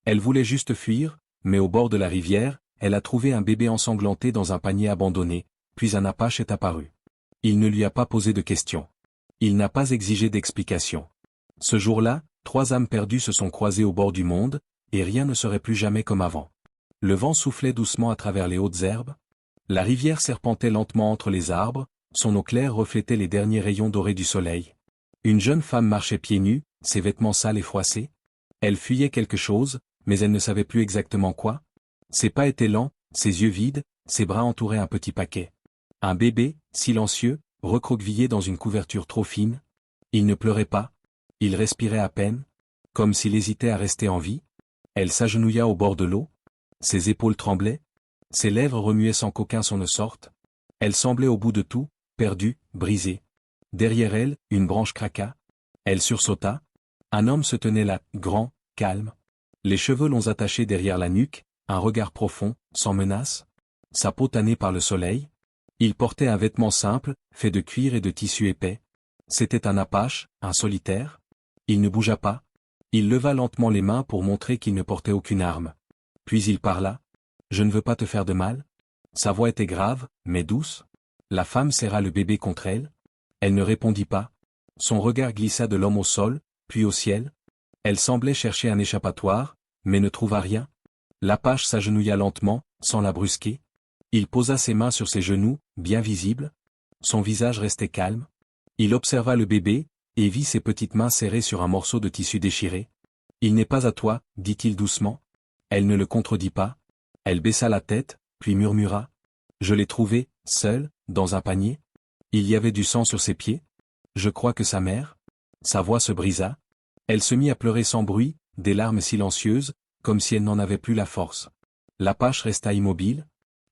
Elle voulait juste fuir, mais au bord de la rivière, elle a trouvé un bébé ensanglanté dans un panier abandonné, puis un Apache est apparu. Il ne lui a pas posé de questions. Il n'a pas exigé d'explications. Ce jour-là, 3 âmes perdues se sont croisées au bord du monde, et rien ne serait plus jamais comme avant. Le vent soufflait doucement à travers les hautes herbes. La rivière serpentait lentement entre les arbres, son eau claire reflétait les derniers rayons dorés du soleil. Une jeune femme marchait pieds nus, ses vêtements sales et froissés. Elle fuyait quelque chose, mais elle ne savait plus exactement quoi. Ses pas étaient lents, ses yeux vides, ses bras entouraient un petit paquet. Un bébé, silencieux, recroquevillé dans une couverture trop fine. Il ne pleurait pas. Il respirait à peine, comme s'il hésitait à rester en vie. Elle s'agenouilla au bord de l'eau. Ses épaules tremblaient. Ses lèvres remuaient sans qu'aucun son ne sorte. Elle semblait au bout de tout, perdue, brisée. Derrière elle, une branche craqua. Elle sursauta. Un homme se tenait là, grand, calme. Les cheveux longs attachés derrière la nuque, un regard profond, sans menace. Sa peau tannée par le soleil. Il portait un vêtement simple, fait de cuir et de tissu épais. C'était un Apache, un solitaire. Il ne bougea pas. Il leva lentement les mains pour montrer qu'il ne portait aucune arme. Puis il parla. « Je ne veux pas te faire de mal ?» Sa voix était grave, mais douce. La femme serra le bébé contre elle. Elle ne répondit pas. Son regard glissa de l'homme au sol, puis au ciel. Elle semblait chercher un échappatoire, mais ne trouva rien. L'Apache s'agenouilla lentement, sans la brusquer. Il posa ses mains sur ses genoux, bien visibles. Son visage restait calme. Il observa le bébé, et vit ses petites mains serrées sur un morceau de tissu déchiré. « Il n'est pas à toi, dit-il doucement. Elle ne le contredit pas. Elle baissa la tête, puis murmura. « Je l'ai trouvé, seul, dans un panier. Il y avait du sang sur ses pieds. Je crois que sa mère. » Sa voix se brisa. Elle se mit à pleurer sans bruit, des larmes silencieuses, comme si elle n'en avait plus la force. L'Apache resta immobile.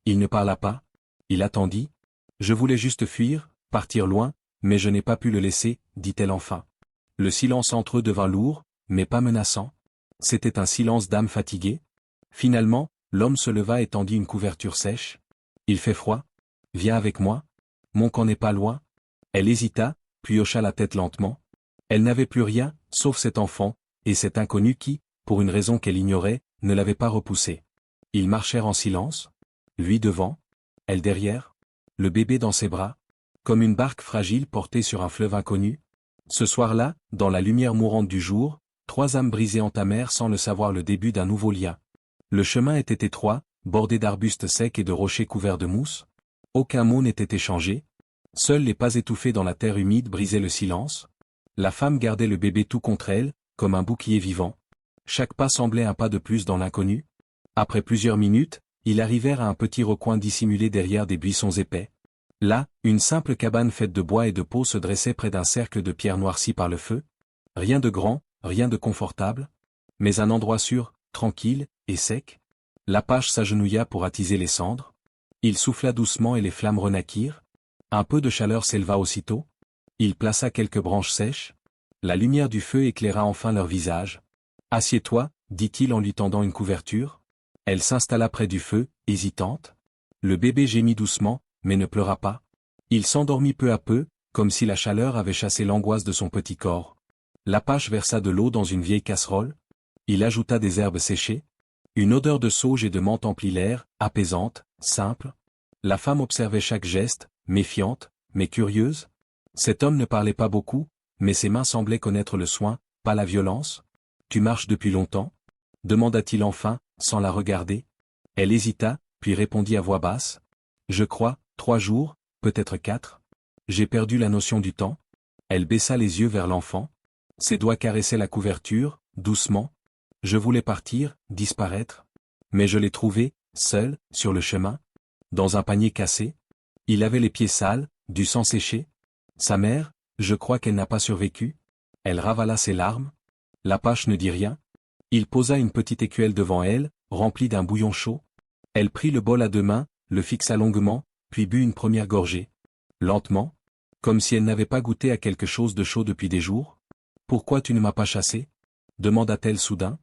Il ne parla pas. Il attendit. « Je voulais juste fuir, partir loin, mais je n'ai pas pu le laisser, dit-elle enfin. » Le silence entre eux devint lourd, mais pas menaçant. C'était un silence d'âme fatiguée. Finalement, l'homme se leva et tendit une couverture sèche. « Il fait froid. Viens avec moi. Mon camp n'est pas loin. » Elle hésita, puis hocha la tête lentement. Elle n'avait plus rien, sauf cet enfant, et cet inconnu qui, pour une raison qu'elle ignorait, ne l'avait pas repoussée. Ils marchèrent en silence. Lui devant, elle derrière, le bébé dans ses bras, comme une barque fragile portée sur un fleuve inconnu. Ce soir-là, dans la lumière mourante du jour, 3 âmes brisées entamèrent sans le savoir le début d'un nouveau lien. Le chemin était étroit, bordé d'arbustes secs et de rochers couverts de mousse. Aucun mot n'était échangé. Seuls les pas étouffés dans la terre humide brisaient le silence. La femme gardait le bébé tout contre elle, comme un bouclier vivant. Chaque pas semblait un pas de plus dans l'inconnu. Après plusieurs minutes, ils arrivèrent à un petit recoin dissimulé derrière des buissons épais. Là, une simple cabane faite de bois et de peaux se dressait près d'un cercle de pierres noircies par le feu. Rien de grand, rien de confortable, mais un endroit sûr, tranquille, et sec. L'Apache s'agenouilla pour attiser les cendres. Il souffla doucement et les flammes renaquirent. Un peu de chaleur s'éleva aussitôt. Il plaça quelques branches sèches. La lumière du feu éclaira enfin leur visage. « Assieds-toi, dit-il en lui tendant une couverture. » Elle s'installa près du feu, hésitante. Le bébé gémit doucement, mais ne pleura pas. Il s'endormit peu à peu, comme si la chaleur avait chassé l'angoisse de son petit corps. L'Apache versa de l'eau dans une vieille casserole. Il ajouta des herbes séchées. Une odeur de sauge et de menthe emplit l'air, apaisante, simple. La femme observait chaque geste, méfiante, mais curieuse. Cet homme ne parlait pas beaucoup, mais ses mains semblaient connaître le soin, pas la violence. « Tu marches depuis longtemps ?» demanda-t-il enfin, sans la regarder. Elle hésita, puis répondit à voix basse. « Je crois, 3 jours, peut-être 4. J'ai perdu la notion du temps. » Elle baissa les yeux vers l'enfant. Ses doigts caressaient la couverture, doucement. « Je voulais partir, disparaître. Mais je l'ai trouvé, seul, sur le chemin. Dans un panier cassé. Il avait les pieds sales, du sang séché. Sa mère, je crois qu'elle n'a pas survécu. » Elle ravala ses larmes. L'Apache ne dit rien. Il posa une petite écuelle devant elle, remplie d'un bouillon chaud. Elle prit le bol à 2 mains, le fixa longuement, puis but une première gorgée. Lentement, comme si elle n'avait pas goûté à quelque chose de chaud depuis des jours. « Pourquoi tu ne m'as pas chassé ?» demanda-t-elle soudain.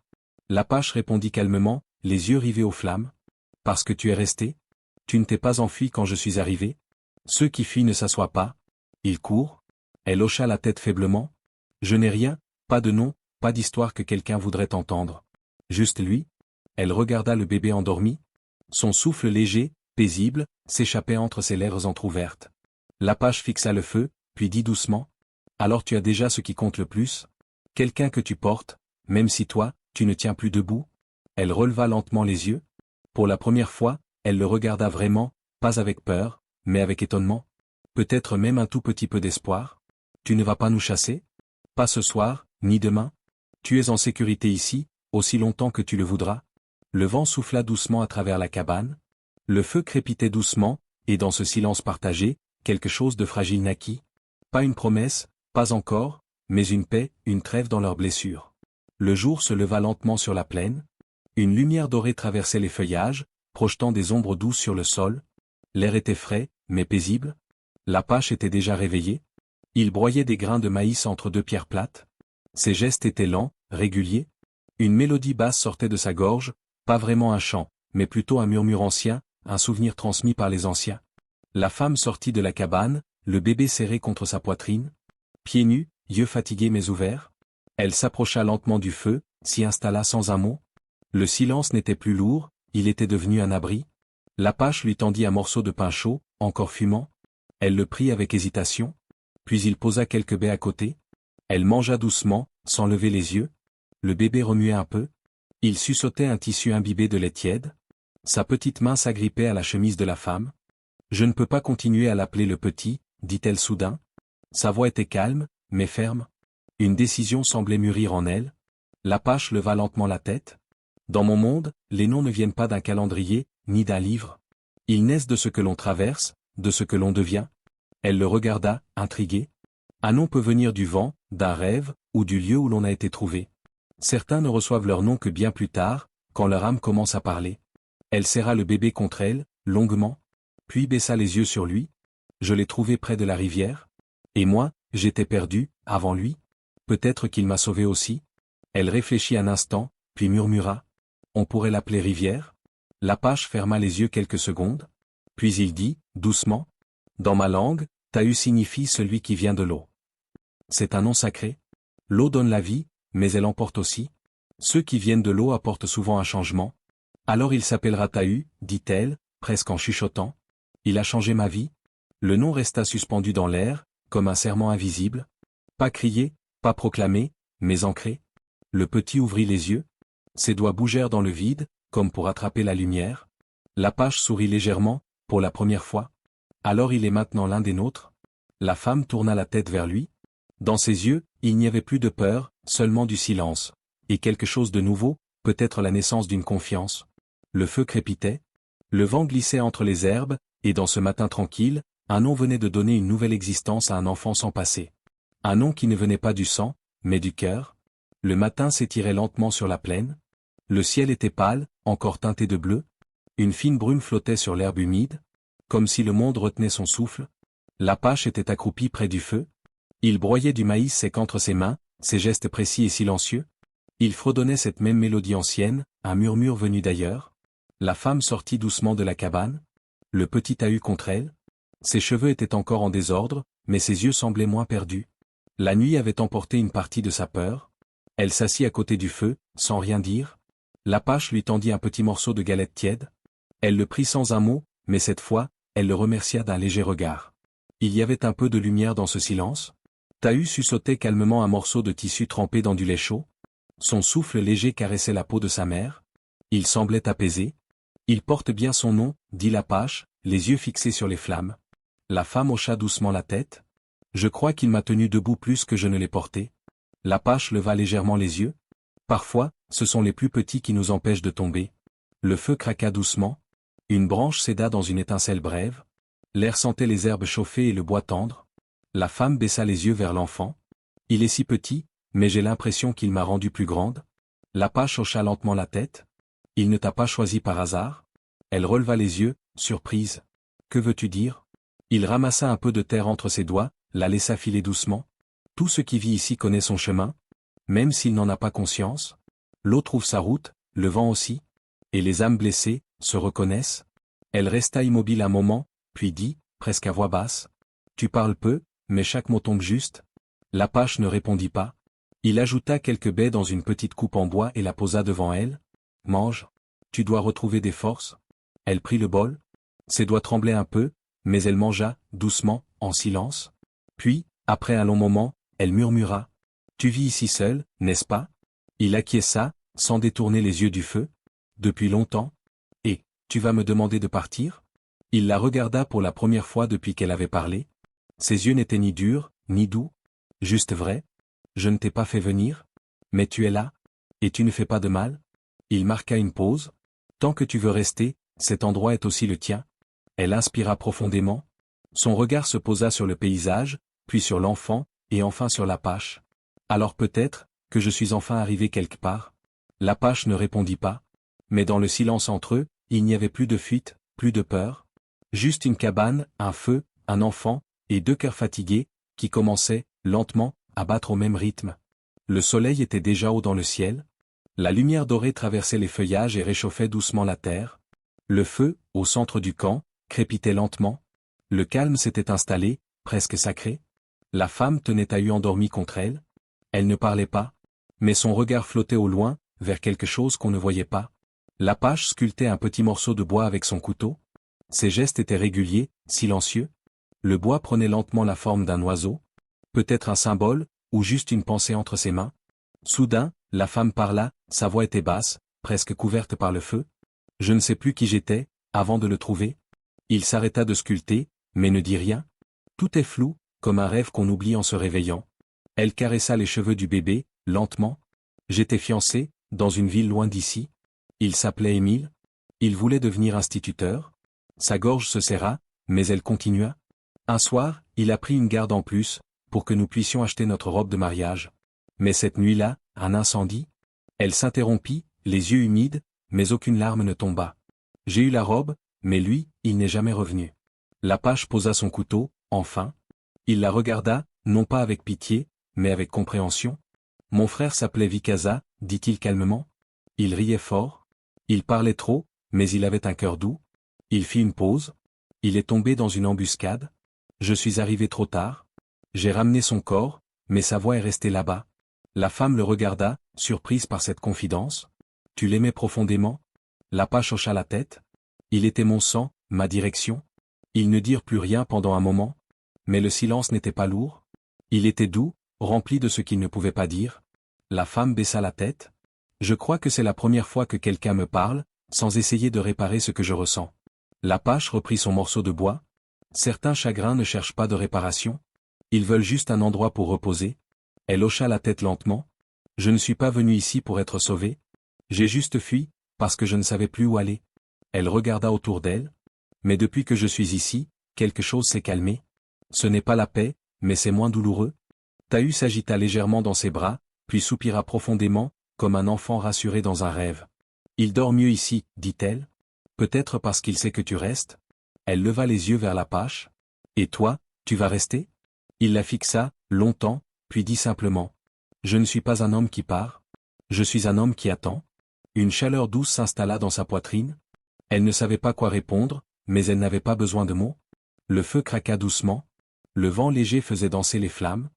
L'Apache répondit calmement, les yeux rivés aux flammes. « Parce que tu es resté. Tu ne t'es pas enfui quand je suis arrivé. Ceux qui fuient ne s'assoient pas. Ils courent. » Elle hocha la tête faiblement. « Je n'ai rien, pas de nom, pas d'histoire que quelqu'un voudrait entendre. Juste lui? Elle regarda le bébé endormi. Son souffle léger, paisible, s'échappait entre ses lèvres entr'ouvertes. L'Apache fixa le feu, puis dit doucement. Alors tu as déjà ce qui compte le plus? Quelqu'un que tu portes, même si toi, tu ne tiens plus debout? Elle releva lentement les yeux. Pour la première fois, elle le regarda vraiment, pas avec peur, mais avec étonnement. Peut-être même un tout petit peu d'espoir. Tu ne vas pas nous chasser? Pas ce soir, ni demain? Tu es en sécurité ici, aussi longtemps que tu le voudras. Le vent souffla doucement à travers la cabane. Le feu crépitait doucement, et dans ce silence partagé, quelque chose de fragile naquit. Pas une promesse, pas encore, mais une paix, une trêve dans leurs blessures. Le jour se leva lentement sur la plaine. Une lumière dorée traversait les feuillages, projetant des ombres douces sur le sol. L'air était frais, mais paisible. L'Apache était déjà réveillé. Il broyait des grains de maïs entre deux pierres plates. Ses gestes étaient lents, réguliers. Une mélodie basse sortait de sa gorge, pas vraiment un chant, mais plutôt un murmure ancien, un souvenir transmis par les anciens. La femme sortit de la cabane, le bébé serré contre sa poitrine. Pieds nus, yeux fatigués mais ouverts. Elle s'approcha lentement du feu, s'y installa sans un mot. Le silence n'était plus lourd, il était devenu un abri. L'Apache lui tendit un morceau de pain chaud, encore fumant. Elle le prit avec hésitation. Puis il posa quelques baies à côté. Elle mangea doucement, sans lever les yeux. Le bébé remuait un peu. Il suçotait un tissu imbibé de lait tiède. Sa petite main s'agrippait à la chemise de la femme. « Je ne peux pas continuer à l'appeler le petit », dit-elle soudain. Sa voix était calme, mais ferme. Une décision semblait mûrir en elle. L'Apache leva lentement la tête. Dans mon monde, les noms ne viennent pas d'un calendrier, ni d'un livre. Ils naissent de ce que l'on traverse, de ce que l'on devient. Elle le regarda, intriguée. Un nom peut venir du vent, d'un rêve, ou du lieu où l'on a été trouvé. Certains ne reçoivent leur nom que bien plus tard, quand leur âme commence à parler. Elle serra le bébé contre elle, longuement, puis baissa les yeux sur lui. Je l'ai trouvé près de la rivière. Et moi, j'étais perdu, avant lui. Peut-être qu'il m'a sauvé aussi. Elle réfléchit un instant, puis murmura. On pourrait l'appeler rivière? L'Apache ferma les yeux quelques secondes. Puis il dit, doucement. Dans ma langue, Tahu signifie celui qui vient de l'eau. C'est un nom sacré. L'eau donne la vie, mais elle emporte aussi. Ceux qui viennent de l'eau apportent souvent un changement. Alors il s'appellera Tahu, dit-elle, presque en chuchotant. Il a changé ma vie. Le nom resta suspendu dans l'air, comme un serment invisible. Pas crié, pas proclamé, mais ancré. Le petit ouvrit les yeux. Ses doigts bougèrent dans le vide, comme pour attraper la lumière. L'Apache sourit légèrement, pour la première fois. Alors il est maintenant l'un des nôtres. La femme tourna la tête vers lui. Dans ses yeux, il n'y avait plus de peur, seulement du silence. Et quelque chose de nouveau, peut-être la naissance d'une confiance. Le feu crépitait. Le vent glissait entre les herbes, et dans ce matin tranquille, un nom venait de donner une nouvelle existence à un enfant sans passé. Un nom qui ne venait pas du sang, mais du cœur. Le matin s'étirait lentement sur la plaine. Le ciel était pâle, encore teinté de bleu. Une fine brume flottait sur l'herbe humide. Comme si le monde retenait son souffle. L'Apache était accroupi près du feu. Il broyait du maïs sec entre ses mains, ses gestes précis et silencieux. Il fredonnait cette même mélodie ancienne, un murmure venu d'ailleurs. La femme sortit doucement de la cabane. Le petit Tahu contre elle. Ses cheveux étaient encore en désordre, mais ses yeux semblaient moins perdus. La nuit avait emporté une partie de sa peur. Elle s'assit à côté du feu, sans rien dire. L'Apache lui tendit un petit morceau de galette tiède. Elle le prit sans un mot, mais cette fois, elle le remercia d'un léger regard. Il y avait un peu de lumière dans ce silence. Tahu suçotait calmement un morceau de tissu trempé dans du lait chaud. Son souffle léger caressait la peau de sa mère. Il semblait apaisé. Il porte bien son nom, dit l'Apache, les yeux fixés sur les flammes. La femme hocha doucement la tête. Je crois qu'il m'a tenu debout plus que je ne l'ai porté. L'Apache leva légèrement les yeux. Parfois, ce sont les plus petits qui nous empêchent de tomber. Le feu craqua doucement. Une branche céda dans une étincelle brève. L'air sentait les herbes chauffées et le bois tendre. La femme baissa les yeux vers l'enfant. Il est si petit, mais j'ai l'impression qu'il m'a rendu plus grande. L'Apache hocha lentement la tête. Il ne t'a pas choisi par hasard? Elle releva les yeux, surprise. Que veux-tu dire? Il ramassa un peu de terre entre ses doigts, la laissa filer doucement. Tout ce qui vit ici connaît son chemin, même s'il n'en a pas conscience. L'eau trouve sa route, le vent aussi. Et les âmes blessées, se reconnaissent. Elle resta immobile un moment, puis dit, presque à voix basse. Tu parles peu, mais chaque mot tombe juste. L'Apache ne répondit pas. Il ajouta quelques baies dans une petite coupe en bois et la posa devant elle. Mange. Tu dois retrouver des forces. Elle prit le bol. Ses doigts tremblaient un peu, mais elle mangea, doucement, en silence. Puis, après un long moment, elle murmura. Tu vis ici seul, n'est-ce pas? Il acquiesça, sans détourner les yeux du feu. Depuis longtemps? Et, tu vas me demander de partir? Il la regarda pour la première fois depuis qu'elle avait parlé. Ses yeux n'étaient ni durs, ni doux. Juste vrai? Je ne t'ai pas fait venir? Mais tu es là? Et tu ne fais pas de mal? Il marqua une pause. Tant que tu veux rester, cet endroit est aussi le tien. Elle inspira profondément. Son regard se posa sur le paysage, puis sur l'enfant, et enfin sur l'Apache. Alors peut-être, que je suis enfin arrivé quelque part? L'Apache ne répondit pas. Mais dans le silence entre eux, il n'y avait plus de fuite, plus de peur. Juste une cabane, un feu, un enfant, et deux cœurs fatigués, qui commençaient, lentement, à battre au même rythme. Le soleil était déjà haut dans le ciel. La lumière dorée traversait les feuillages et réchauffait doucement la terre. Le feu, au centre du camp, crépitait lentement. Le calme s'était installé, presque sacré. La femme tenait Tahu endormi contre elle. Elle ne parlait pas, mais son regard flottait au loin, vers quelque chose qu'on ne voyait pas. L'Apache sculptait un petit morceau de bois avec son couteau. Ses gestes étaient réguliers, silencieux. Le bois prenait lentement la forme d'un oiseau. Peut-être un symbole, ou juste une pensée entre ses mains. Soudain, la femme parla, sa voix était basse, presque couverte par le feu. Je ne sais plus qui j'étais, avant de le trouver. Il s'arrêta de sculpter, mais ne dit rien. Tout est flou, comme un rêve qu'on oublie en se réveillant. Elle caressa les cheveux du bébé, lentement. J'étais fiancé, dans une ville loin d'ici. Il s'appelait Émile. Il voulait devenir instituteur. Sa gorge se serra, mais elle continua. Un soir, il a pris une garde en plus, pour que nous puissions acheter notre robe de mariage. Mais cette nuit-là, un incendie. Elle s'interrompit, les yeux humides, mais aucune larme ne tomba. J'ai eu la robe, mais lui, il n'est jamais revenu. L'Apache posa son couteau, enfin. Il la regarda, non pas avec pitié, mais avec compréhension. Mon frère s'appelait Vikasa, dit-il calmement. Il riait fort. Il parlait trop, mais il avait un cœur doux. Il fit une pause. Il est tombé dans une embuscade. Je suis arrivé trop tard. J'ai ramené son corps, mais sa voix est restée là-bas. La femme le regarda, surprise par cette confidence. Tu l'aimais profondément? L'Apache hocha la tête. Il était mon sang, ma direction. Ils ne dirent plus rien pendant un moment. Mais le silence n'était pas lourd. Il était doux, rempli de ce qu'ils ne pouvaient pas dire. La femme baissa la tête. Je crois que c'est la première fois que quelqu'un me parle, sans essayer de réparer ce que je ressens. L'Apache reprit son morceau de bois. Certains chagrins ne cherchent pas de réparation. Ils veulent juste un endroit pour reposer. Elle hocha la tête lentement. Je ne suis pas venu ici pour être sauvé. J'ai juste fui, parce que je ne savais plus où aller. Elle regarda autour d'elle. Mais depuis que je suis ici, quelque chose s'est calmé. Ce n'est pas la paix, mais c'est moins douloureux. Tahu s'agita légèrement dans ses bras, puis soupira profondément, comme un enfant rassuré dans un rêve. Il dort mieux ici, dit-elle. Peut-être parce qu'il sait que tu restes. Elle leva les yeux vers l'Apache. Et toi, tu vas rester? Il la fixa, longtemps, puis dit simplement. Je ne suis pas un homme qui part. Je suis un homme qui attend. Une chaleur douce s'installa dans sa poitrine. Elle ne savait pas quoi répondre, mais elle n'avait pas besoin de mots. Le feu craqua doucement. Le vent léger faisait danser les flammes.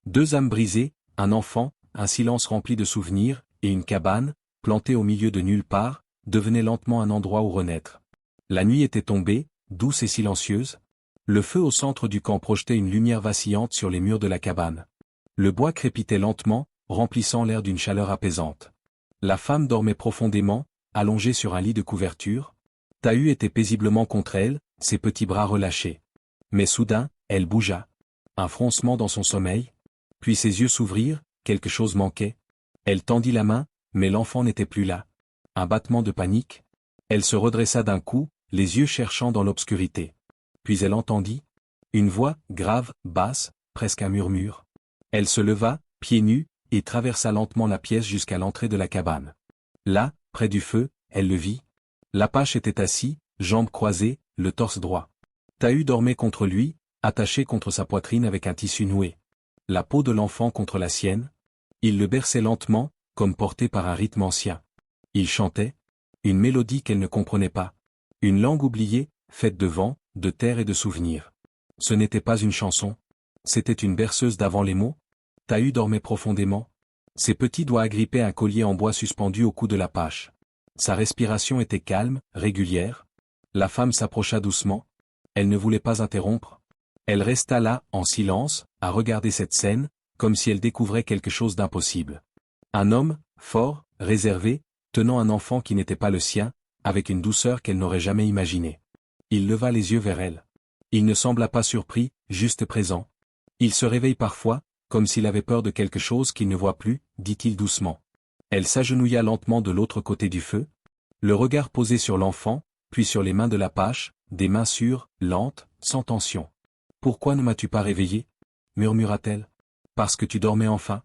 Deux âmes brisées, un enfant, un silence rempli de souvenirs, et une cabane, plantée au milieu de nulle part, devenait lentement un endroit où renaître. La nuit était tombée, douce et silencieuse. Le feu au centre du camp projetait une lumière vacillante sur les murs de la cabane. Le bois crépitait lentement, remplissant l'air d'une chaleur apaisante. La femme dormait profondément, allongée sur un lit de couverture. Tahu était paisiblement contre elle, ses petits bras relâchés. Mais soudain, elle bougea. Un froncement dans son sommeil. Puis ses yeux s'ouvrirent, quelque chose manquait. Elle tendit la main, mais l'enfant n'était plus là. Un battement de panique. Elle se redressa d'un coup, les yeux cherchant dans l'obscurité. Puis elle entendit une voix, grave, basse, presque un murmure. Elle se leva, pieds nus, et traversa lentement la pièce jusqu'à l'entrée de la cabane. Là, près du feu, elle le vit. L'Apache était assis, jambes croisées, le torse droit. Tahu dormait contre lui, attaché contre sa poitrine avec un tissu noué. La peau de l'enfant contre la sienne. Il le berçait lentement, comme porté par un rythme ancien. Il chantait une mélodie qu'elle ne comprenait pas. Une langue oubliée, faite de vent, de terre et de souvenirs. Ce n'était pas une chanson. C'était une berceuse d'avant les mots. Tahu dormait profondément. Ses petits doigts agrippaient un collier en bois suspendu au cou de l'Apache. Sa respiration était calme, régulière. La femme s'approcha doucement. Elle ne voulait pas interrompre. Elle resta là, en silence, à regarder cette scène, comme si elle découvrait quelque chose d'impossible. Un homme, fort, réservé, tenant un enfant qui n'était pas le sien, avec une douceur qu'elle n'aurait jamais imaginée. Il leva les yeux vers elle. Il ne sembla pas surpris, juste présent. Il se réveille parfois, comme s'il avait peur de quelque chose qu'il ne voit plus, dit-il doucement. Elle s'agenouilla lentement de l'autre côté du feu. Le regard posé sur l'enfant, puis sur les mains de l'Apache, des mains sûres, lentes, sans tension. « Pourquoi ne m'as-tu pas réveillé » murmura-t-elle. « Parce que tu dormais enfin.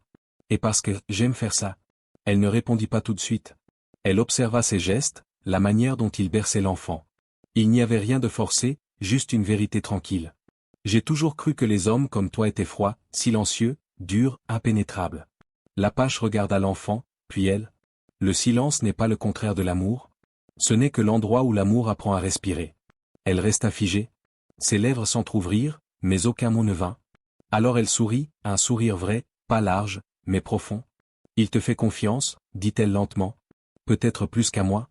Et parce que j'aime faire ça. » Elle ne répondit pas tout de suite. Elle observa ses gestes, la manière dont il berçait l'enfant. Il n'y avait rien de forcé, juste une vérité tranquille. J'ai toujours cru que les hommes comme toi étaient froids, silencieux, durs, impénétrables. L'Apache regarda l'enfant, puis elle. Le silence n'est pas le contraire de l'amour. Ce n'est que l'endroit où l'amour apprend à respirer. Elle resta figée. Ses lèvres s'entr'ouvrirent, mais aucun mot ne vint. Alors elle sourit, un sourire vrai, pas large, mais profond. Il te fait confiance, dit-elle lentement. Peut-être plus qu'à moi.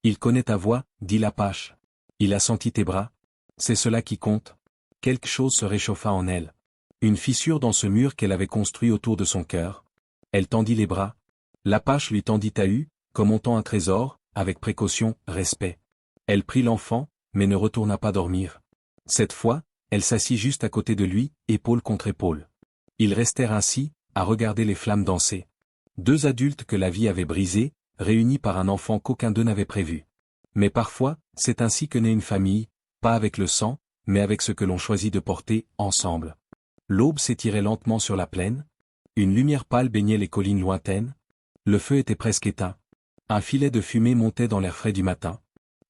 Il connaît ta voix, dit l'Apache. Il a senti tes bras. C'est cela qui compte. Quelque chose se réchauffa en elle. Une fissure dans ce mur qu'elle avait construit autour de son cœur. Elle tendit les bras. L'Apache lui tendit Tahu, comme on tend un trésor, avec précaution, respect. Elle prit l'enfant, mais ne retourna pas dormir. Cette fois, elle s'assit juste à côté de lui, épaule contre épaule. Ils restèrent ainsi, à regarder les flammes danser. Deux adultes que la vie avait brisés, réunis par un enfant qu'aucun d'eux n'avait prévu. Mais parfois, c'est ainsi que naît une famille, pas avec le sang, mais avec ce que l'on choisit de porter, ensemble. L'aube s'étirait lentement sur la plaine. Une lumière pâle baignait les collines lointaines. Le feu était presque éteint. Un filet de fumée montait dans l'air frais du matin.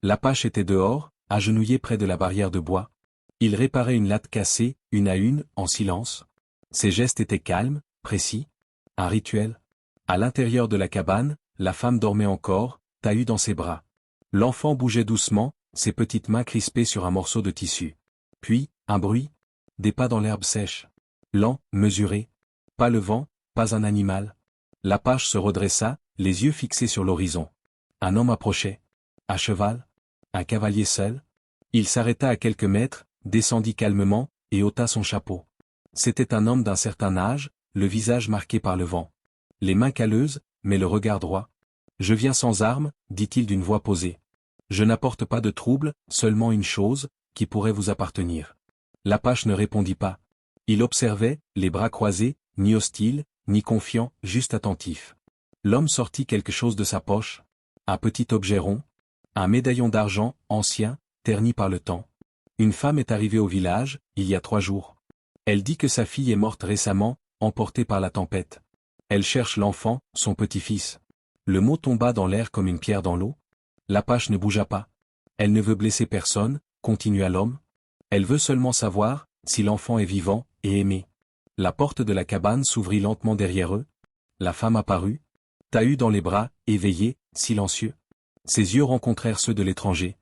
L'Apache était dehors, agenouillé près de la barrière de bois. Il réparait une latte cassée, une à une, en silence. Ses gestes étaient calmes, précis. Un rituel. À l'intérieur de la cabane, la femme dormait encore, Tahu dans ses bras. L'enfant bougeait doucement, ses petites mains crispées sur un morceau de tissu. Puis, un bruit. Des pas dans l'herbe sèche. Lent, mesuré. Pas le vent, pas un animal. L'Apache se redressa, les yeux fixés sur l'horizon. Un homme approchait. À cheval. Un cavalier seul. Il s'arrêta à quelques mètres, descendit calmement, et ôta son chapeau. C'était un homme d'un certain âge, le visage marqué par le vent. Les mains calleuses, mais le regard droit. « Je viens sans armes, dit-il d'une voix posée. Je n'apporte pas de trouble, seulement une chose, qui pourrait vous appartenir. » L'Apache ne répondit pas. Il observait, les bras croisés, ni hostile, ni confiant, juste attentif. L'homme sortit quelque chose de sa poche. Un petit objet rond. Un médaillon d'argent, ancien, terni par le temps. Une femme est arrivée au village, il y a 3 jours. Elle dit que sa fille est morte récemment, emportée par la tempête. Elle cherche l'enfant, son petit-fils. Le mot tomba dans l'air comme une pierre dans l'eau. L'Apache ne bougea pas. Elle ne veut blesser personne, continua l'homme. Elle veut seulement savoir si l'enfant est vivant et aimé. La porte de la cabane s'ouvrit lentement derrière eux. La femme apparut. Tahu dans les bras, éveillé, silencieux. Ses yeux rencontrèrent ceux de l'étranger.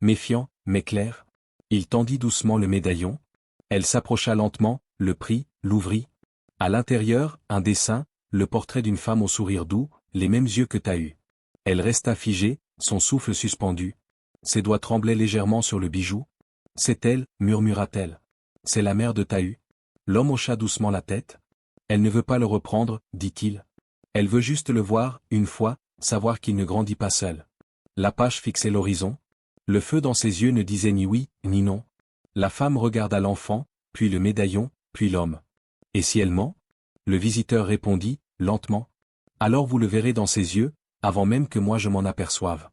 Méfiants, mais clairs. Il tendit doucement le médaillon. Elle s'approcha lentement, le prit, l'ouvrit. À l'intérieur, un dessin, le portrait d'une femme au sourire doux, les mêmes yeux que Tahu. Elle resta figée, son souffle suspendu. Ses doigts tremblaient légèrement sur le bijou. « C'est elle, murmura-t-elle. C'est la mère de Tahu. » L'homme hocha doucement la tête. « Elle ne veut pas le reprendre, dit-il. Elle veut juste le voir, une fois, savoir qu'il ne grandit pas seul. » L'Apache fixait l'horizon. Le feu dans ses yeux ne disait ni oui, ni non. La femme regarda l'enfant, puis le médaillon, puis l'homme. « Et si elle ment ?» Le visiteur répondit, lentement. « Alors vous le verrez dans ses yeux, avant même que moi je m'en aperçoive. »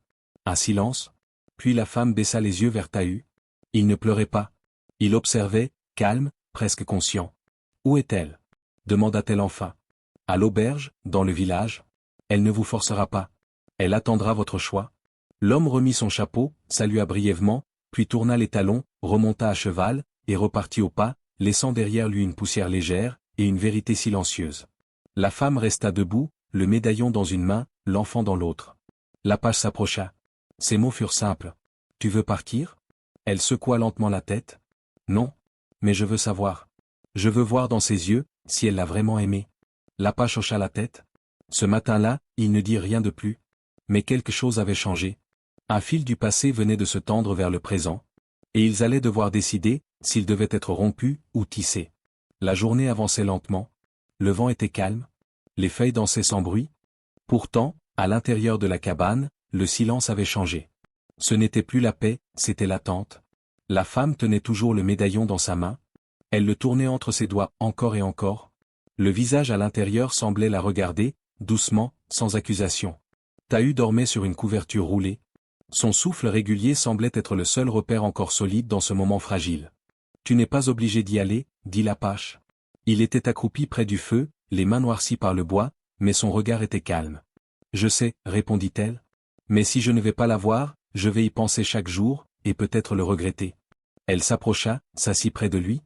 Un silence. Puis la femme baissa les yeux vers Tahu. Il ne pleurait pas. Il observait, calme, presque conscient. « Où est-elle » demanda-t-elle enfin. « À l'auberge, dans le village. Elle ne vous forcera pas. Elle attendra votre choix. » L'homme remit son chapeau, salua brièvement, puis tourna les talons, remonta à cheval, et repartit au pas, laissant derrière lui une poussière légère, et une vérité silencieuse. La femme resta debout, le médaillon dans une main, l'enfant dans l'autre. L'Apache s'approcha. Ses mots furent simples. « Tu veux partir ?» Elle secoua lentement la tête. « Non. Mais je veux savoir. Je veux voir dans ses yeux, si elle l'a vraiment aimé. » L'Apache hocha la tête. Ce matin-là, il ne dit rien de plus. Mais quelque chose avait changé. Un fil du passé venait de se tendre vers le présent. Et ils allaient devoir décider s'il devait être rompu ou tissé. La journée avançait lentement. Le vent était calme. Les feuilles dansaient sans bruit. Pourtant, à l'intérieur de la cabane, le silence avait changé. Ce n'était plus la paix, c'était l'attente. La femme tenait toujours le médaillon dans sa main. Elle le tournait entre ses doigts encore et encore. Le visage à l'intérieur semblait la regarder, doucement, sans accusation. Tahu dormait sur une couverture roulée. Son souffle régulier semblait être le seul repère encore solide dans ce moment fragile. « Tu n'es pas obligé d'y aller, dit l'Apache. Il était accroupi près du feu, les mains noircies par le bois, mais son regard était calme. « Je sais, répondit-elle. Mais si je ne vais pas la voir, je vais y penser chaque jour, et peut-être le regretter. » Elle s'approcha, s'assit près de lui.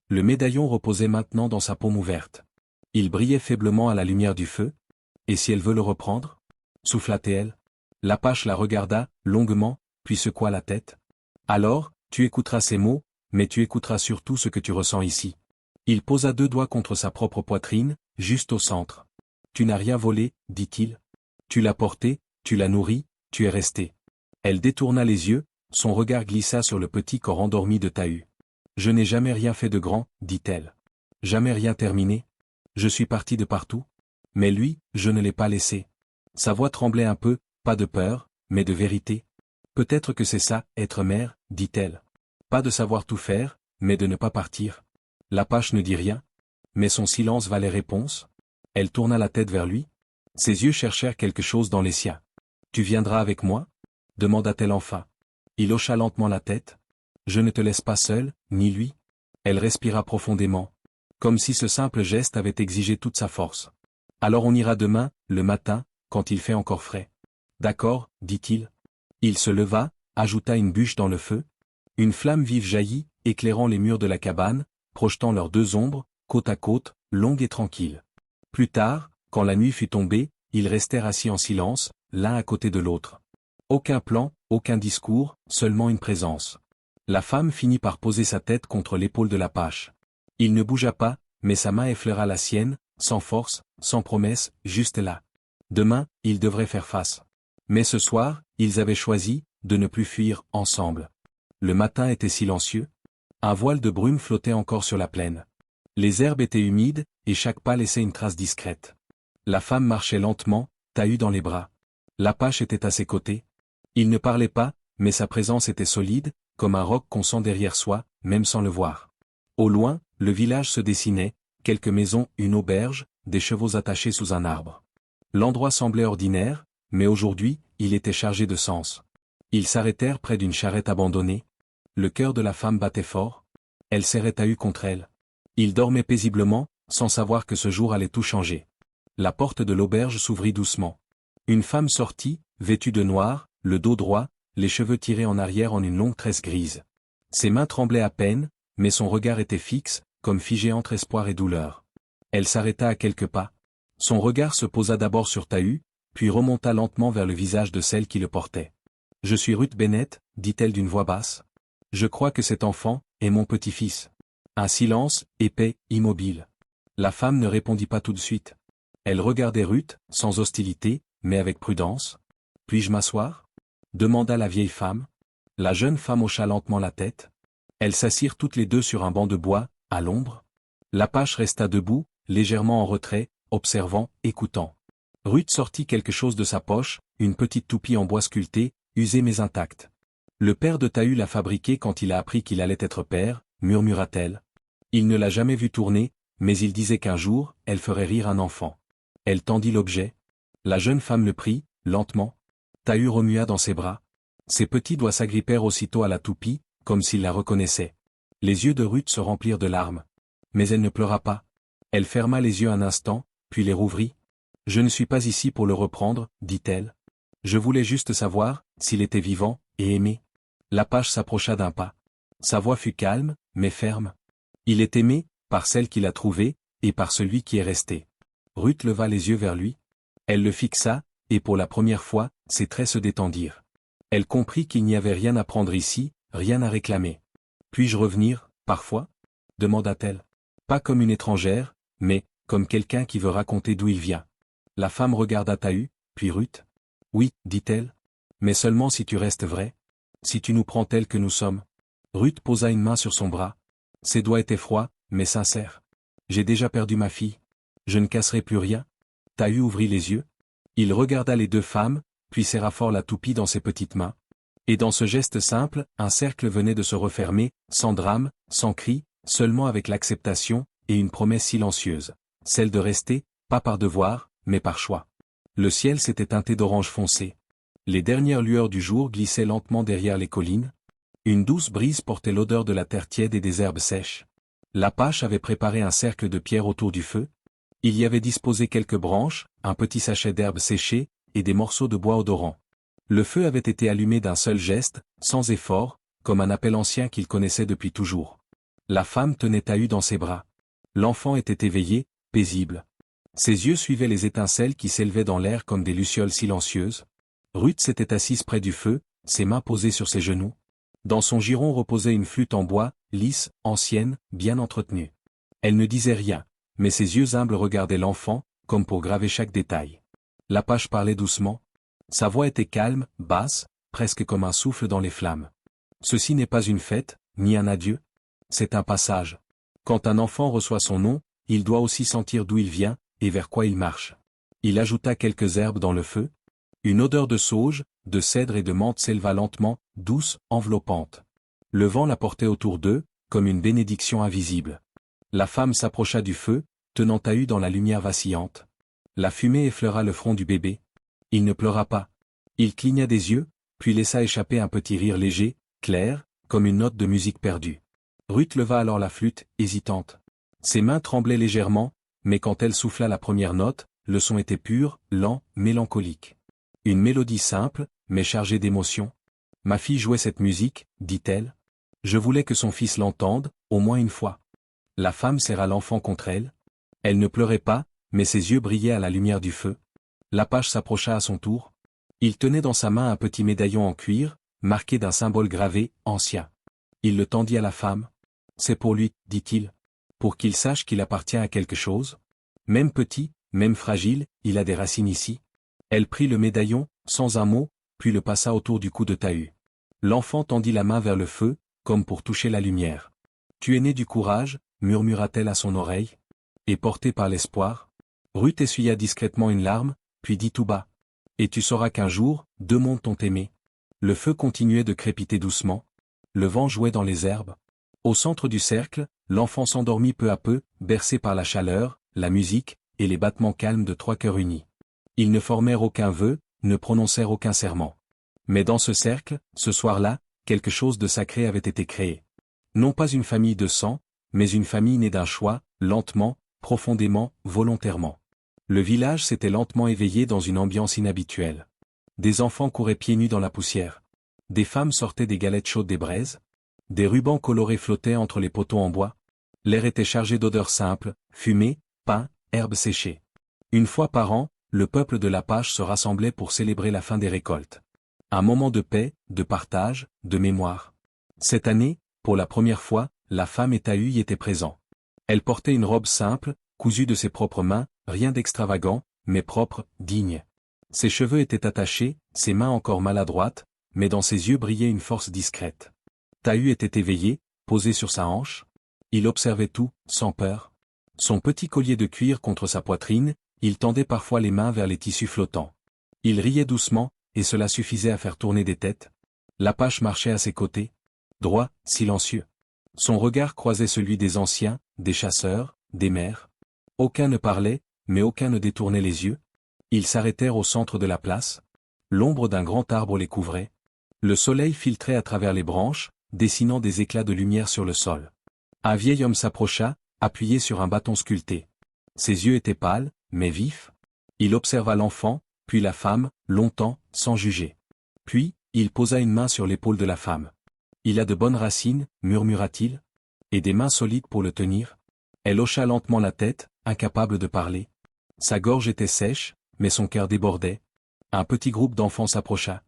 Le médaillon reposait maintenant dans sa paume ouverte. Il brillait faiblement à la lumière du feu. « Et si elle veut le reprendre » souffla-t-elle. L'Apache la regarda, longuement, puis secoua la tête. « Alors, tu écouteras ces mots, mais tu écouteras surtout ce que tu ressens ici. » Il posa 2 doigts contre sa propre poitrine, juste au centre. « Tu n'as rien volé, dit-il. Tu l'as porté, tu l'as nourri, tu es resté. » Elle détourna les yeux, son regard glissa sur le petit corps endormi de Tahu. « Je n'ai jamais rien fait de grand, dit-elle. Jamais rien terminé. Je suis parti de partout. Mais lui, je ne l'ai pas laissé. » Sa voix tremblait un peu, pas de peur, mais de vérité. « Peut-être que c'est ça, être mère, dit-elle. Pas de savoir tout faire, mais de ne pas partir. » L'Apache ne dit rien. Mais son silence valait réponse. Elle tourna la tête vers lui. Ses yeux cherchèrent quelque chose dans les siens. « Tu viendras avec moi » demanda-t-elle enfin. Il hocha lentement la tête. « Je ne te laisse pas seul, ni lui. » Elle respira profondément. Comme si ce simple geste avait exigé toute sa force. « Alors on ira demain, le matin, quand il fait encore frais. »« D'accord, dit-il. » Il se leva, ajouta une bûche dans le feu. Une flamme vive jaillit, éclairant les murs de la cabane, projetant leurs 2 ombres, côte à côte, longues et tranquilles. Plus tard, quand la nuit fut tombée, ils restèrent assis en silence, l'un à côté de l'autre. Aucun plan, aucun discours, seulement une présence. La femme finit par poser sa tête contre l'épaule de l'Apache. Il ne bougea pas, mais sa main effleura la sienne, sans force, sans promesse, juste là. Demain, ils devraient faire face. Mais ce soir, ils avaient choisi de ne plus fuir ensemble. Le matin était silencieux. Un voile de brume flottait encore sur la plaine. Les herbes étaient humides, et chaque pas laissait une trace discrète. La femme marchait lentement, Tahu dans les bras. L'Apache était à ses côtés. Il ne parlait pas, mais sa présence était solide, comme un roc qu'on sent derrière soi, même sans le voir. Au loin, le village se dessinait, quelques maisons, une auberge, des chevaux attachés sous un arbre. L'endroit semblait ordinaire, mais aujourd'hui, il était chargé de sens. Ils s'arrêtèrent près d'une charrette abandonnée. Le cœur de la femme battait fort. Elle serrait Tahu contre elle. Il dormait paisiblement, sans savoir que ce jour allait tout changer. La porte de l'auberge s'ouvrit doucement. Une femme sortit, vêtue de noir, le dos droit, les cheveux tirés en arrière en une longue tresse grise. Ses mains tremblaient à peine, mais son regard était fixe, comme figé entre espoir et douleur. Elle s'arrêta à quelques pas. Son regard se posa d'abord sur Tahu, puis remonta lentement vers le visage de celle qui le portait. « Je suis Ruth Bennett, dit-elle d'une voix basse. Je crois que cet enfant est mon petit-fils. » Un silence, épais, immobile. La femme ne répondit pas tout de suite. Elle regardait Ruth, sans hostilité, mais avec prudence. « Puis-je m'asseoir » demanda la vieille femme. La jeune femme hocha lentement la tête. Elles s'assirent toutes les deux sur un banc de bois, à l'ombre. L'Apache resta debout, légèrement en retrait, observant, écoutant. Ruth sortit quelque chose de sa poche, une petite toupie en bois sculpté, usée mais intacte. « Le père de Tahu l'a fabriquée quand il a appris qu'il allait être père, » murmura-t-elle. Il ne l'a jamais vue tourner, mais il disait qu'un jour, elle ferait rire un enfant. Elle tendit l'objet. La jeune femme le prit, lentement. Tahu remua dans ses bras. Ses petits doigts s'agrippèrent aussitôt à la toupie, comme s'il la reconnaissait. Les yeux de Ruth se remplirent de larmes. Mais elle ne pleura pas. Elle ferma les yeux un instant, puis les rouvrit. « Je ne suis pas ici pour le reprendre, dit-elle. Je voulais juste savoir s'il était vivant et aimé. » L'Apache s'approcha d'un pas. Sa voix fut calme, mais ferme. Il est aimé, par celle qui l'a trouvé, et par celui qui est resté. Ruth leva les yeux vers lui. Elle le fixa, et pour la première fois, ses traits se détendirent. Elle comprit qu'il n'y avait rien à prendre ici, rien à réclamer. « Puis-je revenir, parfois » demanda-t-elle. Pas comme une étrangère, mais comme quelqu'un qui veut raconter d'où il vient. La femme regarda Tahu, puis Ruth. Oui, dit-elle. Mais seulement si tu restes vrai. Si tu nous prends tels que nous sommes. Ruth posa une main sur son bras. Ses doigts étaient froids, mais sincères. J'ai déjà perdu ma fille. Je ne casserai plus rien. Tahu ouvrit les yeux. Il regarda les deux femmes, puis serra fort la toupie dans ses petites mains. Et dans ce geste simple, un cercle venait de se refermer, sans drame, sans cri, seulement avec l'acceptation, et une promesse silencieuse. Celle de rester, pas par devoir, mais par choix. Le ciel s'était teinté d'orange foncé. Les dernières lueurs du jour glissaient lentement derrière les collines. Une douce brise portait l'odeur de la terre tiède et des herbes sèches. L'Apache avait préparé un cercle de pierre autour du feu. Il y avait disposé quelques branches, un petit sachet d'herbes séchées, et des morceaux de bois odorant. Le feu avait été allumé d'un seul geste, sans effort, comme un appel ancien qu'il connaissait depuis toujours. La femme tenait Tahu dans ses bras. L'enfant était éveillé, paisible. Ses yeux suivaient les étincelles qui s'élevaient dans l'air comme des lucioles silencieuses. Ruth s'était assise près du feu, ses mains posées sur ses genoux. Dans son giron reposait une flûte en bois, lisse, ancienne, bien entretenue. Elle ne disait rien, mais ses yeux humbles regardaient l'enfant, comme pour graver chaque détail. L'Apache parlait doucement. Sa voix était calme, basse, presque comme un souffle dans les flammes. Ceci n'est pas une fête, ni un adieu. C'est un passage. Quand un enfant reçoit son nom, il doit aussi sentir d'où il vient, et vers quoi il marche. Il ajouta quelques herbes dans le feu. Une odeur de sauge, de cèdre et de menthe s'éleva lentement, douce, enveloppante. Le vent la portait autour d'eux, comme une bénédiction invisible. La femme s'approcha du feu, tenant Tahu dans la lumière vacillante. La fumée effleura le front du bébé. Il ne pleura pas. Il cligna des yeux, puis laissa échapper un petit rire léger, clair, comme une note de musique perdue. Ruth leva alors la flûte, hésitante. Ses mains tremblaient légèrement, mais quand elle souffla la première note, le son était pur, lent, mélancolique. Une mélodie simple, mais chargée d'émotion. Ma fille jouait cette musique, dit-elle. Je voulais que son fils l'entende, au moins une fois. La femme serra l'enfant contre elle. Elle ne pleurait pas, mais ses yeux brillaient à la lumière du feu. L'Apache s'approcha à son tour. Il tenait dans sa main un petit médaillon en cuir, marqué d'un symbole gravé, ancien. Il le tendit à la femme. C'est pour lui, dit-il. Pour qu'il sache qu'il appartient à quelque chose. Même petit, même fragile, il a des racines ici. Elle prit le médaillon, sans un mot, puis le passa autour du cou de Tahu. L'enfant tendit la main vers le feu, comme pour toucher la lumière. Tu es né du courage, murmura-t-elle à son oreille. Et porté par l'espoir. Ruth essuya discrètement une larme, puis dit tout bas. Et tu sauras qu'un jour, deux mondes t'ont aimé. Le feu continuait de crépiter doucement. Le vent jouait dans les herbes. Au centre du cercle, l'enfant s'endormit peu à peu, bercé par la chaleur, la musique, et les battements calmes de trois cœurs unis. Ils ne formèrent aucun vœu, ne prononcèrent aucun serment. Mais dans ce cercle, ce soir-là, quelque chose de sacré avait été créé. Non pas une famille de sang, mais une famille née d'un choix, lentement, profondément, volontairement. Le village s'était lentement éveillé dans une ambiance inhabituelle. Des enfants couraient pieds nus dans la poussière. Des femmes sortaient des galettes chaudes des braises. Des rubans colorés flottaient entre les poteaux en bois. L'air était chargé d'odeurs simples, fumée, pain, herbes séchées. Une fois par an, le peuple de l'Apache se rassemblait pour célébrer la fin des récoltes. Un moment de paix, de partage, de mémoire. Cette année, pour la première fois, la femme et Tahu y étaient présents. Elle portait une robe simple, cousue de ses propres mains, rien d'extravagant, mais propre, digne. Ses cheveux étaient attachés, ses mains encore maladroites, mais dans ses yeux brillait une force discrète. Tahu était éveillé, posé sur sa hanche. Il observait tout, sans peur. Son petit collier de cuir contre sa poitrine, il tendait parfois les mains vers les tissus flottants. Il riait doucement, et cela suffisait à faire tourner des têtes. L'Apache marchait à ses côtés. Droit, silencieux. Son regard croisait celui des anciens, des chasseurs, des mères. Aucun ne parlait, mais aucun ne détournait les yeux. Ils s'arrêtèrent au centre de la place. L'ombre d'un grand arbre les couvrait. Le soleil filtrait à travers les branches, dessinant des éclats de lumière sur le sol. Un vieil homme s'approcha, appuyé sur un bâton sculpté. Ses yeux étaient pâles, mais vifs. Il observa l'enfant, puis la femme, longtemps, sans juger. Puis, il posa une main sur l'épaule de la femme. Il a de bonnes racines, murmura-t-il. Et des mains solides pour le tenir. Elle hocha lentement la tête, incapable de parler. Sa gorge était sèche, mais son cœur débordait. Un petit groupe d'enfants s'approcha.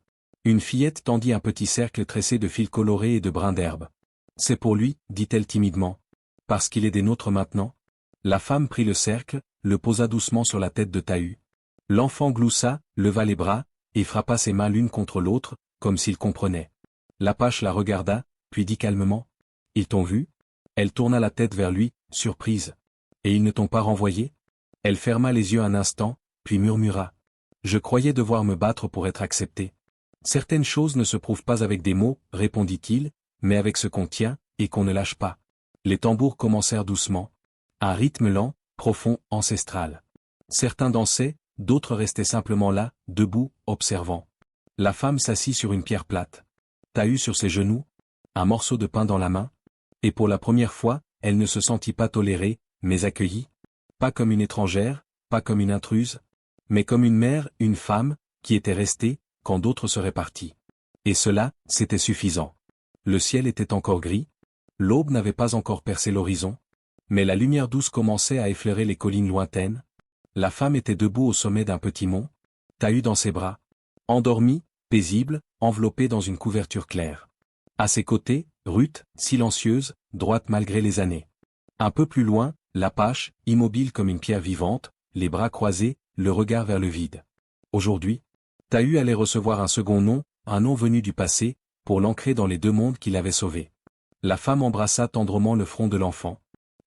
Une fillette tendit un petit cercle tressé de fils colorés et de brins d'herbe. C'est pour lui, dit-elle timidement. Parce qu'il est des nôtres maintenant. La femme prit le cercle, le posa doucement sur la tête de Tahu. L'enfant gloussa, leva les bras, et frappa ses mains l'une contre l'autre, comme s'il comprenait. L'Apache la regarda, puis dit calmement. Ils t'ont vu? Elle tourna la tête vers lui, surprise. Et ils ne t'ont pas renvoyé? Elle ferma les yeux un instant, puis murmura. Je croyais devoir me battre pour être accepté. Certaines choses ne se prouvent pas avec des mots, répondit-il, mais avec ce qu'on tient, et qu'on ne lâche pas. Les tambours commencèrent doucement. Un rythme lent, profond, ancestral. Certains dansaient, d'autres restaient simplement là, debout, observant. La femme s'assit sur une pierre plate. Tahut sur ses genoux, un morceau de pain dans la main, et pour la première fois, elle ne se sentit pas tolérée, mais accueillie. Pas comme une étrangère, pas comme une intruse, mais comme une mère, une femme, qui était restée, quand d'autres seraient partis. Et cela, c'était suffisant. Le ciel était encore gris, l'aube n'avait pas encore percé l'horizon, mais la lumière douce commençait à effleurer les collines lointaines. La femme était debout au sommet d'un petit mont, Tahut dans ses bras, endormie, paisible, enveloppée dans une couverture claire. À ses côtés, Ruth, silencieuse, droite malgré les années. Un peu plus loin, l'Apache, immobile comme une pierre vivante, les bras croisés, le regard vers le vide. Aujourd'hui, Tahut allait recevoir un second nom, un nom venu du passé, pour l'ancrer dans les deux mondes qu'il avait sauvés. La femme embrassa tendrement le front de l'enfant.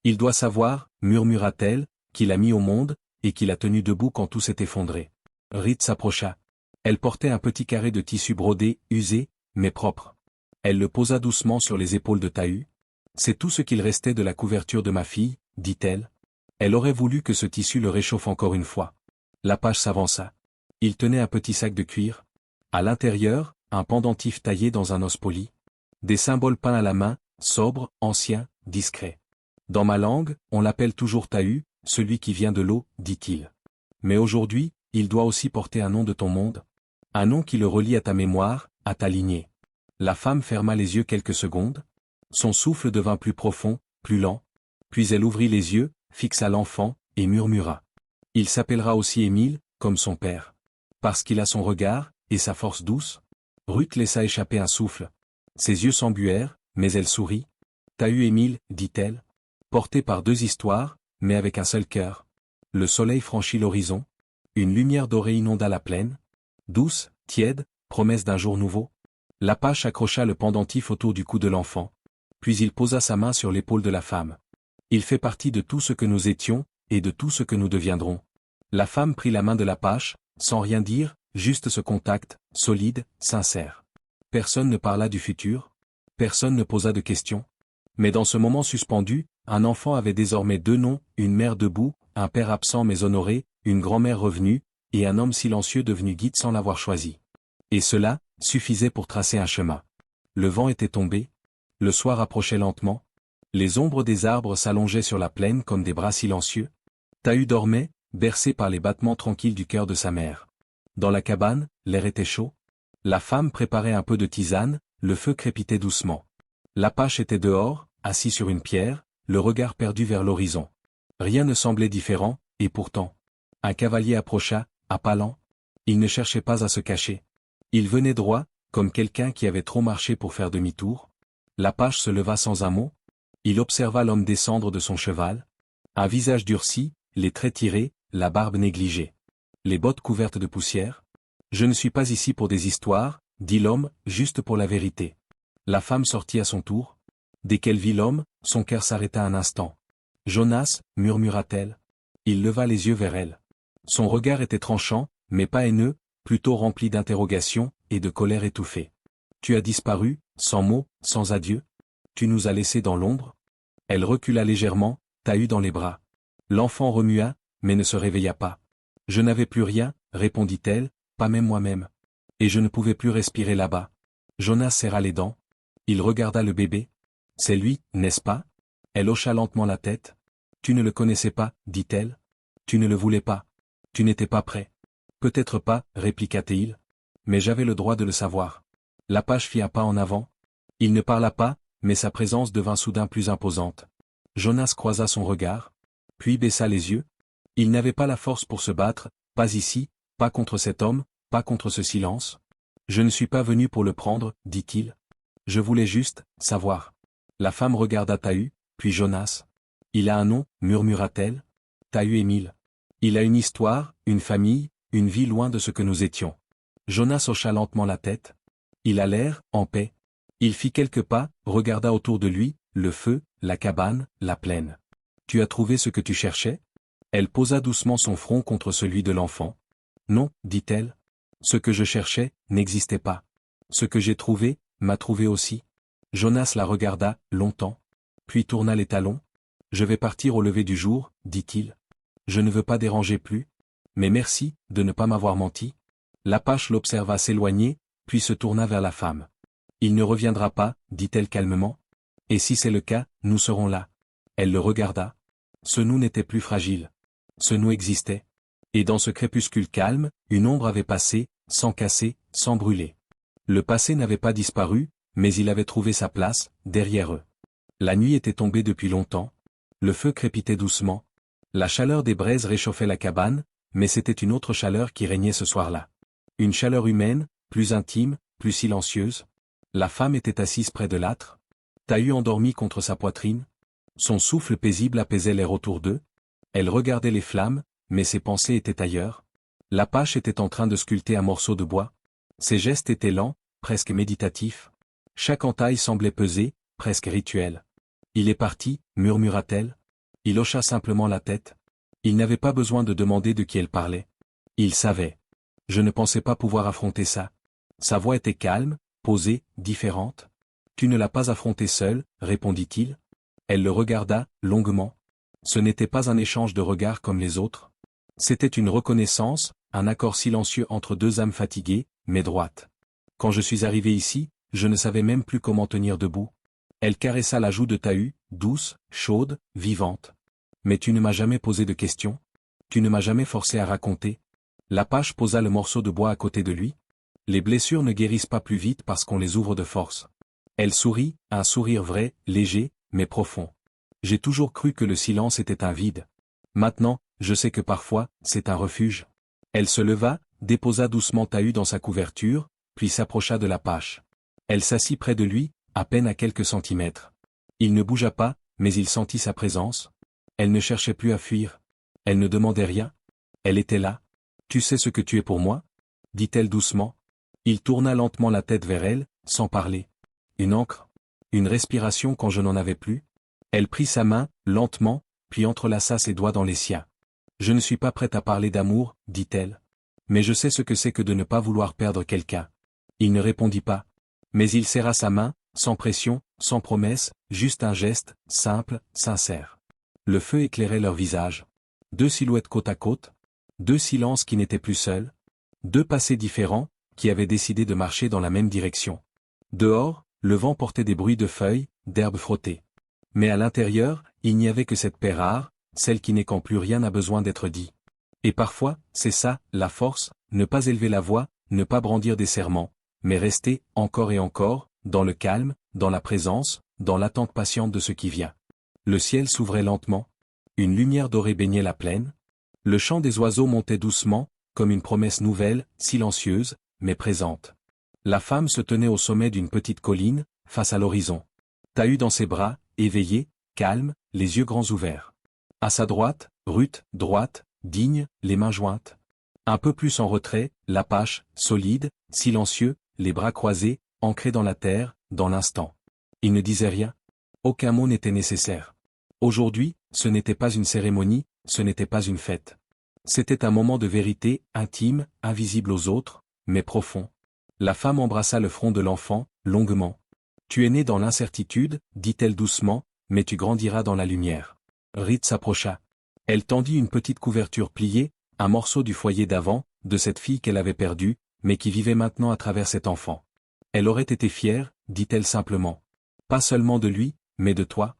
Il doit savoir, murmura-t-elle, qu'il a mis au monde, et qu'il a tenu debout quand tout s'est effondré. Ruth s'approcha. Elle portait un petit carré de tissu brodé, usé, mais propre. Elle le posa doucement sur les épaules de Tahut. C'est tout ce qu'il restait de la couverture de ma fille, dit-elle. Elle aurait voulu que ce tissu le réchauffe encore une fois. L'Apache s'avança. Il tenait un petit sac de cuir. À l'intérieur, un pendentif taillé dans un os poli. Des symboles peints à la main, sobres, anciens, discrets. Dans ma langue, on l'appelle toujours Tahut, celui qui vient de l'eau, dit-il. Mais aujourd'hui, il doit aussi porter un nom de ton monde. Un nom qui le relie à ta mémoire, à ta lignée. La femme ferma les yeux quelques secondes. Son souffle devint plus profond, plus lent. Puis elle ouvrit les yeux, fixa l'enfant, et murmura. Il s'appellera aussi Émile, comme son père. Parce qu'il a son regard, et sa force douce. Ruth laissa échapper un souffle. Ses yeux s'embuèrent, mais elle sourit. Tahut Émile, dit-elle. Porté par deux histoires, mais avec un seul cœur. Le soleil franchit l'horizon. Une lumière dorée inonda la plaine. Douce, tiède, promesse d'un jour nouveau. L'Apache accrocha le pendentif autour du cou de l'enfant. Puis il posa sa main sur l'épaule de la femme. Il fait partie de tout ce que nous étions, et de tout ce que nous deviendrons. La femme prit la main de l'Apache, sans rien dire, juste ce contact, solide, sincère. Personne ne parla du futur. Personne ne posa de questions. Mais dans ce moment suspendu, un enfant avait désormais deux noms, une mère debout, un père absent mais honoré, une grand-mère revenue, et un homme silencieux devenu guide sans l'avoir choisi. Et cela, suffisait pour tracer un chemin. Le vent était tombé. Le soir approchait lentement. Les ombres des arbres s'allongeaient sur la plaine comme des bras silencieux. Tahut dormait, bercé par les battements tranquilles du cœur de sa mère. Dans la cabane, l'air était chaud. La femme préparait un peu de tisane, le feu crépitait doucement. L'Apache était dehors, assis sur une pierre, le regard perdu vers l'horizon. Rien ne semblait différent, et pourtant. Un cavalier approcha, à pas lents. Il ne cherchait pas à se cacher. Il venait droit, comme quelqu'un qui avait trop marché pour faire demi-tour. L'Apache se leva sans un mot. Il observa l'homme descendre de son cheval. Un visage durci, les traits tirés, la barbe négligée. Les bottes couvertes de poussière. Je ne suis pas ici pour des histoires, dit l'homme, juste pour la vérité. La femme sortit à son tour. Dès qu'elle vit l'homme, son cœur s'arrêta un instant. Jonas, murmura-t-elle. Il leva les yeux vers elle. Son regard était tranchant, mais pas haineux, plutôt rempli d'interrogations et de colère étouffée. Tu as disparu, sans mots, sans adieu. Tu nous as laissés dans l'ombre. Elle recula légèrement, Tahut dans les bras. L'enfant remua, mais ne se réveilla pas. Je n'avais plus rien, répondit-elle, pas même moi-même. Et je ne pouvais plus respirer là-bas. Jonas serra les dents. Il regarda le bébé. C'est lui, n'est-ce pas? Elle hocha lentement la tête. Tu ne le connaissais pas, dit-elle. Tu ne le voulais pas. Tu n'étais pas prêt. Peut-être pas, répliqua-t-il. Mais j'avais le droit de le savoir. L'Apache fit un pas en avant. Il ne parla pas, mais sa présence devint soudain plus imposante. Jonas croisa son regard, puis baissa les yeux. Il n'avait pas la force pour se battre, pas ici, pas contre cet homme, pas contre ce silence. Je ne suis pas venu pour le prendre, dit-il. Je voulais juste, savoir. La femme regarda Tahut, puis Jonas. Il a un nom, murmura-t-elle. Tahut Émile. Il a une histoire, une famille, une vie loin de ce que nous étions. Jonas hocha lentement la tête. Il a l'air, en paix. Il fit quelques pas, regarda autour de lui, le feu, la cabane, la plaine. Tu as trouvé ce que tu cherchais? Elle posa doucement son front contre celui de l'enfant. Non, dit-elle. Ce que je cherchais, n'existait pas. Ce que j'ai trouvé, m'a trouvé aussi. Jonas la regarda, longtemps. Puis tourna les talons. Je vais partir au lever du jour, dit-il. Je ne veux pas déranger plus. Mais merci, de ne pas m'avoir menti. L'Apache l'observa s'éloigner, puis se tourna vers la femme. Il ne reviendra pas, dit-elle calmement. Et si c'est le cas, nous serons là. Elle le regarda. Ce nous n'était plus fragile. Ce nous existait. Et dans ce crépuscule calme, une ombre avait passé, sans casser, sans brûler. Le passé n'avait pas disparu, mais il avait trouvé sa place, derrière eux. La nuit était tombée depuis longtemps. Le feu crépitait doucement. La chaleur des braises réchauffait la cabane, mais c'était une autre chaleur qui régnait ce soir-là. Une chaleur humaine, plus intime, plus silencieuse. La femme était assise près de l'âtre. Tahu endormi contre sa poitrine. Son souffle paisible apaisait l'air autour d'eux. Elle regardait les flammes, mais ses pensées étaient ailleurs. L'Apache était en train de sculpter un morceau de bois. Ses gestes étaient lents, presque méditatifs. Chaque entaille semblait peser, presque rituel. Il est parti, murmura-t-elle. Il hocha simplement la tête. Il n'avait pas besoin de demander de qui elle parlait. Il savait. Je ne pensais pas pouvoir affronter ça. Sa voix était calme, posée, différente. Tu ne l'as pas affronté seul, répondit-il. Elle le regarda, longuement. Ce n'était pas un échange de regards comme les autres. C'était une reconnaissance, un accord silencieux entre deux âmes fatiguées, mais droites. Quand je suis arrivé ici, je ne savais même plus comment tenir debout. Elle caressa la joue de Tahu, douce, chaude, vivante. Mais tu ne m'as jamais posé de questions. Tu ne m'as jamais forcé à raconter. L'Apache posa le morceau de bois à côté de lui. Les blessures ne guérissent pas plus vite parce qu'on les ouvre de force. Elle sourit, un sourire vrai, léger, mais profond. J'ai toujours cru que le silence était un vide. Maintenant, je sais que parfois, c'est un refuge. Elle se leva, déposa doucement Tahu dans sa couverture, puis s'approcha de l'Apache. Elle s'assit près de lui, à peine à quelques centimètres. Il ne bougea pas, mais il sentit sa présence. Elle ne cherchait plus à fuir. Elle ne demandait rien. Elle était là. Tu sais ce que tu es pour moi? Dit-elle doucement. Il tourna lentement la tête vers elle, sans parler. Une encre? Une respiration quand je n'en avais plus? Elle prit sa main, lentement, puis entrelaça ses doigts dans les siens. Je ne suis pas prête à parler d'amour, dit-elle. Mais je sais ce que c'est que de ne pas vouloir perdre quelqu'un. Il ne répondit pas. Mais il serra sa main, sans pression, sans promesse, juste un geste, simple, sincère. Le feu éclairait leur visage. Deux silhouettes côte à côte. Deux silences qui n'étaient plus seuls. Deux passés différents, qui avaient décidé de marcher dans la même direction. Dehors, le vent portait des bruits de feuilles, d'herbes frottées. Mais à l'intérieur, il n'y avait que cette paix rare, celle qui n'est quand plus rien n'a besoin d'être dit. Et parfois, c'est ça, la force, ne pas élever la voix, ne pas brandir des serments, mais rester, encore et encore, dans le calme, dans la présence, dans l'attente patiente de ce qui vient. Le ciel s'ouvrait lentement. Une lumière dorée baignait la plaine. Le chant des oiseaux montait doucement, comme une promesse nouvelle, silencieuse, mais présente. La femme se tenait au sommet d'une petite colline, face à l'horizon. Tahu dans ses bras, éveillé, calme, les yeux grands ouverts. À sa droite, Ruth, droite, digne, les mains jointes. Un peu plus en retrait, l'Apache, solide, silencieux, les bras croisés, ancrés dans la terre, dans l'instant. Il ne disait rien. Aucun mot n'était nécessaire. Aujourd'hui, ce n'était pas une cérémonie, ce n'était pas une fête. C'était un moment de vérité, intime, invisible aux autres, mais profond. La femme embrassa le front de l'enfant, longuement. Tu es né dans l'incertitude, dit-elle doucement, mais tu grandiras dans la lumière. Ruth s'approcha. Elle tendit une petite couverture pliée, un morceau du foyer d'avant, de cette fille qu'elle avait perdue, mais qui vivait maintenant à travers cet enfant. Elle aurait été fière, dit-elle simplement. Pas seulement de lui, mais de toi.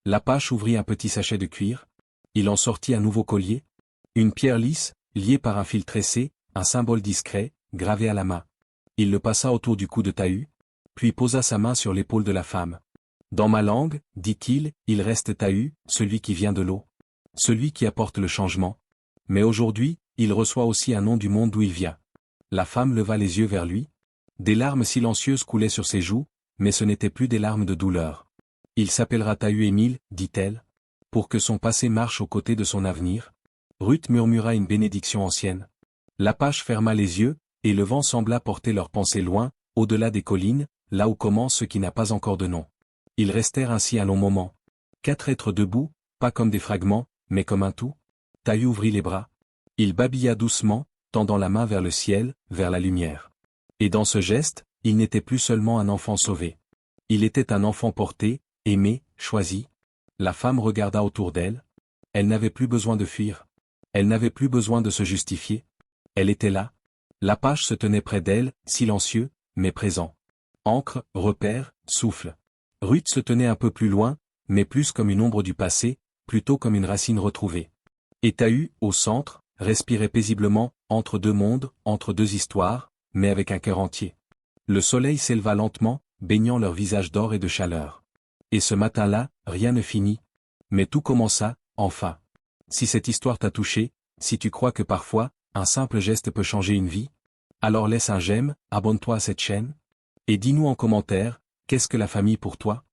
L'Apache ouvrit un petit sachet de cuir. Il en sortit un nouveau collier. Une pierre lisse, liée par un fil tressé, un symbole discret, gravé à la main. Il le passa autour du cou de Tahu, puis posa sa main sur l'épaule de la femme. Dans ma langue, dit-il, il reste Tahu, celui qui vient de l'eau. Celui qui apporte le changement. Mais aujourd'hui, il reçoit aussi un nom du monde d'où il vient. La femme leva les yeux vers lui. Des larmes silencieuses coulaient sur ses joues, mais ce n'étaient plus des larmes de douleur. Il s'appellera Tahu Émile, dit-elle, pour que son passé marche aux côtés de son avenir. Ruth murmura une bénédiction ancienne. L'Apache ferma les yeux, et le vent sembla porter leurs pensées loin, au-delà des collines, là où commence ce qui n'a pas encore de nom. Ils restèrent ainsi un long moment. 4 êtres debout, pas comme des fragments, mais comme un tout. Tahu ouvrit les bras. Il babilla doucement, tendant la main vers le ciel, vers la lumière. Et dans ce geste, il n'était plus seulement un enfant sauvé. Il était un enfant porté, aimé, choisi. La femme regarda autour d'elle. Elle n'avait plus besoin de fuir. Elle n'avait plus besoin de se justifier. Elle était là. L'Apache se tenait près d'elle, silencieux, mais présent. Ancre, repère, souffle. Ruth se tenait un peu plus loin, mais plus comme une ombre du passé, plutôt comme une racine retrouvée. Et Tahu, au centre, respirait paisiblement, entre deux mondes, entre deux histoires, mais avec un cœur entier. Le soleil s'éleva lentement, baignant leurs visages d'or et de chaleur. Et ce matin-là, rien ne finit. Mais tout commença, enfin. Si cette histoire t'a touché, si tu crois que parfois, un simple geste peut changer une vie, alors laisse un j'aime, abonne-toi à cette chaîne. Et dis-nous en commentaire, qu'est-ce que la famille pour toi?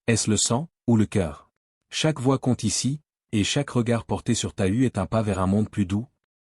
Est-ce le sang, ou le cœur? Chaque voix compte ici, et chaque regard porté sur Tahu est un pas vers un monde plus doux,